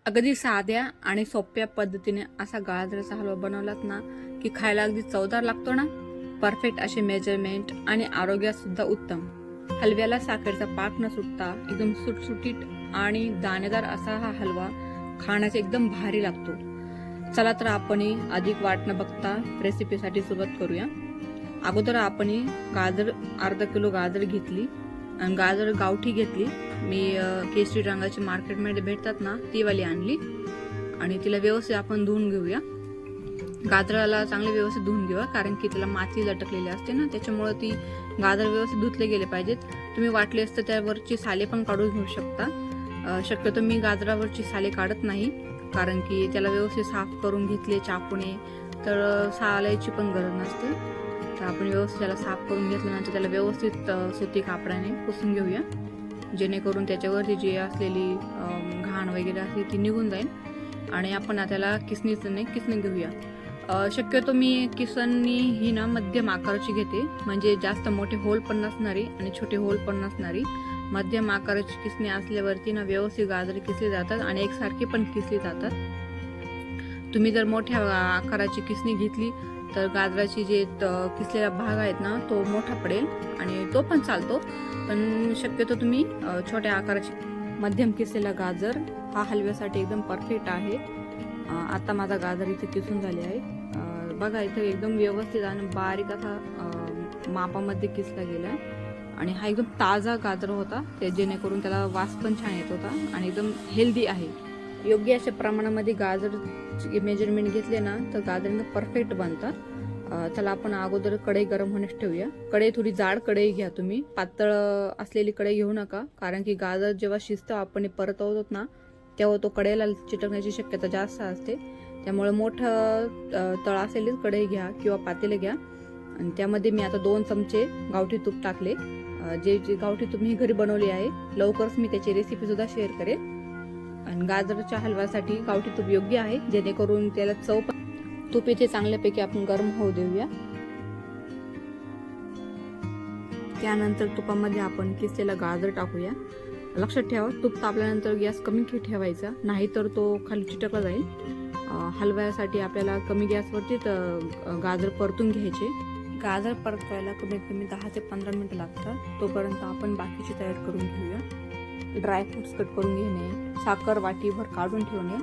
अगदी साध्या आणि सोप्या पद्धतीने असा गाजराचा हलवा बनवलात ना की खायला अगदी चवदार लागतो ना. परफेक्ट असे मेजरमेंट आणि आरोग्यात सुद्धा उत्तम. हलव्याला साखरेचा पाक न सुटता एकदम सुटसुटीत आणि दाणेदार असा हा हलवा खाण्याचा एकदम भारी लागतो. चला तर आपण अधिक वाट न बघता रेसिपीसाठी सुरुवात करूया. अगोदर आपण गाजर अर्धा किलो गाजर घेतली आणि गाजर गावठी घेतली. मी केशरी रंगाची मार्केटमध्ये भेटतात ना ती वाली आणली आणि तिला व्यवस्थित आपण धुवून घेऊया. गाजराला चांगले व्यवस्थित धुवून घेऊया कारण की त्याला माती लटकलेली असते ना, त्याच्यामुळे ती गाजर व्यवस्थित धुतले गेले पाहिजेत. तुम्ही वाटले असतं त्यावरची साले पण काढून घेऊ शकता. शक्यतो मी गाजरावरची साले काढत नाही कारण की त्याला व्यवस्थित साफ करून घेतले चाकूने तर सालायची पण गरज नसते. तर आपण व्यवस्थित त्याला साफ करून घेतल्यानंतर त्याला व्यवस्थित सुती कापडाने पुसून घेऊया जेणेकरून त्याच्यावरती जी असलेली घाण वगैरे असते ती निघून जाईल. आणि आपण त्याला किसणीने किसणी घेऊया. शक्यतो मी किसणी ही ना मध्यम आकाराची घेते, म्हणजे जास्त मोठे होल पण नसणारी आणि छोटे होल पण नसणारी मध्यम आकाराची किसणी असल्यावरती ना व्यवस्थित गाजर किसली जातात आणि एकसारखी पण किसली जातात. तुम्ही जर मोठ्या आकाराची किसणी घेतली तर गाजराची जे किसलेला भाग आहेत ना तो मोठा पडेल आणि तो पण चालतो, पण शक्यतो तुम्ही छोट्या आकाराची मध्यम किसलेला गाजर हा हलव्यासाठी एकदम परफेक्ट आहे. आता माझा गाजर इथे किसून झाले आहे. बघा इथे एकदम व्यवस्थित आणि बारीक असा मापामध्ये किसला गेला आणि हा एकदम ताजा गाजर होता ते जेणेकरून त्याला वास पण छान येत होता आणि एकदम हेल्दी आहे. योग्य अशा प्रमाणामध्ये गाजर मेजरमेंट घेतले ना तर गाजर परफेक्ट बनतात. त्याला आपण अगोदर कढई गरम होण्यास ठेवूया. कढई थोडी जाड कढई घ्या, तुम्ही पातळ असलेली कढई घेऊ नका कारण की गाजर जेव्हा शिजतं आपण परतवतो ना तेव्हा तो कढईला चिटकण्याची शक्यता जास्त असते. त्यामुळे मोठं तळ असलेलीच कढई घ्या किंवा पातेले घ्या आणि त्यामध्ये मी आता 2 चमचे गावठी तूप टाकले. जे गावठी तूप मी घरी बनवली आहे. लवकरच मी त्याची रेसिपी सुद्धा शेअर करेन. आणि गाजराच्या हलव्यासाठी गावठी तूप योग्य आहे जेणेकरून त्याला चव पण. तूप इथे चांगल्यापैकी आपण गरम होऊ देऊया. त्यानंतर तुपामध्ये आपण किसलेला गाजर टाकूया. लक्षात ठेवा तूप तापल्यानंतर गॅस कमी ठेवायचा, नाहीतर तो खाली चिटकला जाईल. हलव्यासाठी आपल्याला कमी गॅसवरती गाजर परतून घ्यायचे. गाजर परतवायला कमीत कमी 10 ते 15 मिनिटं लागतात. तोपर्यंत आपण बाकीची तयारी करून घेऊया. ड्रायफ्रुट्स कट करून घेणे, साखर वाटीभर काढून ठेवणे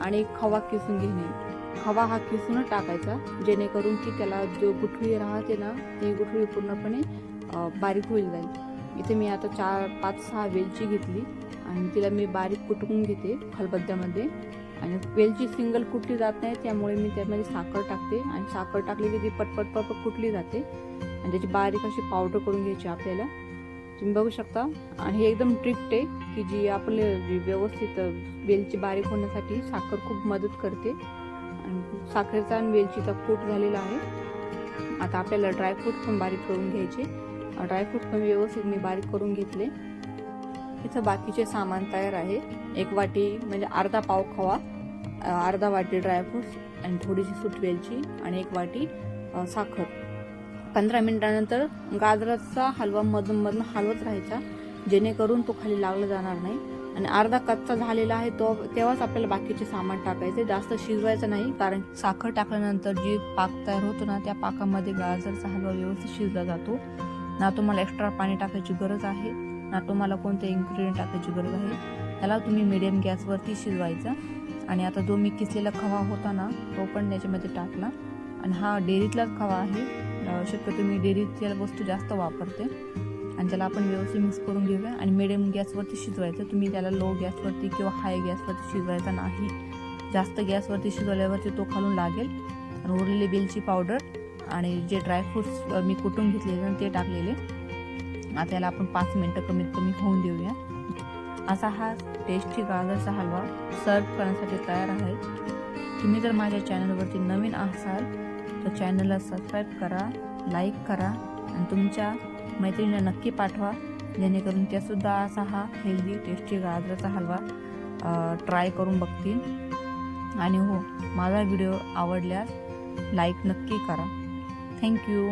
आणि खवा किसून घेणे. खवा हा किसूनच टाकायचा जेणेकरून की त्याला जो गुठळी राहते ना ती गुठळी पूर्णपणे बारीक होईल जाईल. इथे मी आता 4-5-6 वेलची घेतली आणि तिला मी बारीक कुटून घेते खलबत्त्यामध्ये. आणि वेलची सिंगल कुटली जात नाही त्यामुळे मी त्यामध्ये साखर टाकते आणि साखर टाकली की ती पटपट कुटली जाते आणि त्याची बारीक अशी पावडर करून घ्यायची आपल्याला. तुम्ही बघू शकता. आणि हे एकदम ट्रिक्ट आहे की जी आपले व्यवस्थित वेलची बारीक होण्यासाठी साखर खूप मदत करते. आणि साखरेचा आणि वेलचीचा कूट झालेला आहे. आता आपल्याला ड्रायफ्रूट पण बारीक करून घ्यायचे. ड्रायफ्रूट पण व्यवस्थित मी बारीक करून घेतले. इथं बाकीचे सामान तयार आहे. 1 वाटी म्हणजे अर्धा पाव खवा, अर्धा वाटी ड्रायफ्रूट्स आणि थोडीशी सूट वेलची आणि 1 वाटी साखर. 15 मिनिटानंतर गाजराचा हलवा मधून हलवत राहायचा जेणेकरून तो खाली लागला जाणार नाही. आणि अर्धा कच्चा झालेला आहे तो तेव्हाच आपल्याला बाकीचे सामान टाकायचे, जास्त शिजवायचं नाही कारण साखर टाकल्यानंतर जी पाक तयार होतो ना त्या पाकामध्ये गाजरचा हलवा व्यवस्थित शिजला जातो. ना तुम्हाला एक्स्ट्रा पाणी टाकायची गरज आहे ना तुम्हाला कोणते इन्ग्रेडियंट टाकायची गरज आहे. त्याला तुम्ही मिडियम गॅसवरती शिजवायचा. आणि आता जो मी किसलेला खवा होता ना तो पण त्याच्यामध्ये टाकला. आणि हा डेअरीतलाच खवा आहे. शक्यतो मी डेअरीच्या वस्तू जास्त वापरते. आणि त्याला आपण व्यवस्थित मिक्स करून घेऊया आणि मिडियम गॅसवरती शिजवायचं. तुम्ही त्याला लो गॅसवरती किंवा हाय गॅसवरती शिजवायचा नाही. जास्त गॅसवरती शिजवल्यावरती तो खालून लागेल. आणि उरलेली वेलची पावडर आणि जे ड्रायफ्रुट्स मी कुटून घेतलेले ते टाकलेले. आता त्याला आपण 5 मिनिटं कमीत कमी होऊन देऊया. असा हा टेस्टी गाजरचा हलवा सर्व करण्यासाठी तयार आहे. तुम्ही जर माझ्या चॅनलवरती नवीन असाल तर चॅनलला सबस्क्राईब करा, लाईक करा आणि तुमच्या मैत्रिणीला नक्की पाठवा जेणेकरून त्यासुद्धा असा हा हेल्दी टेस्टी गाजराचा हलवा ट्राय करून बघतील. आणि हो, माझा व्हिडिओ आवडल्यास लाईक नक्की करा. थँक्यू.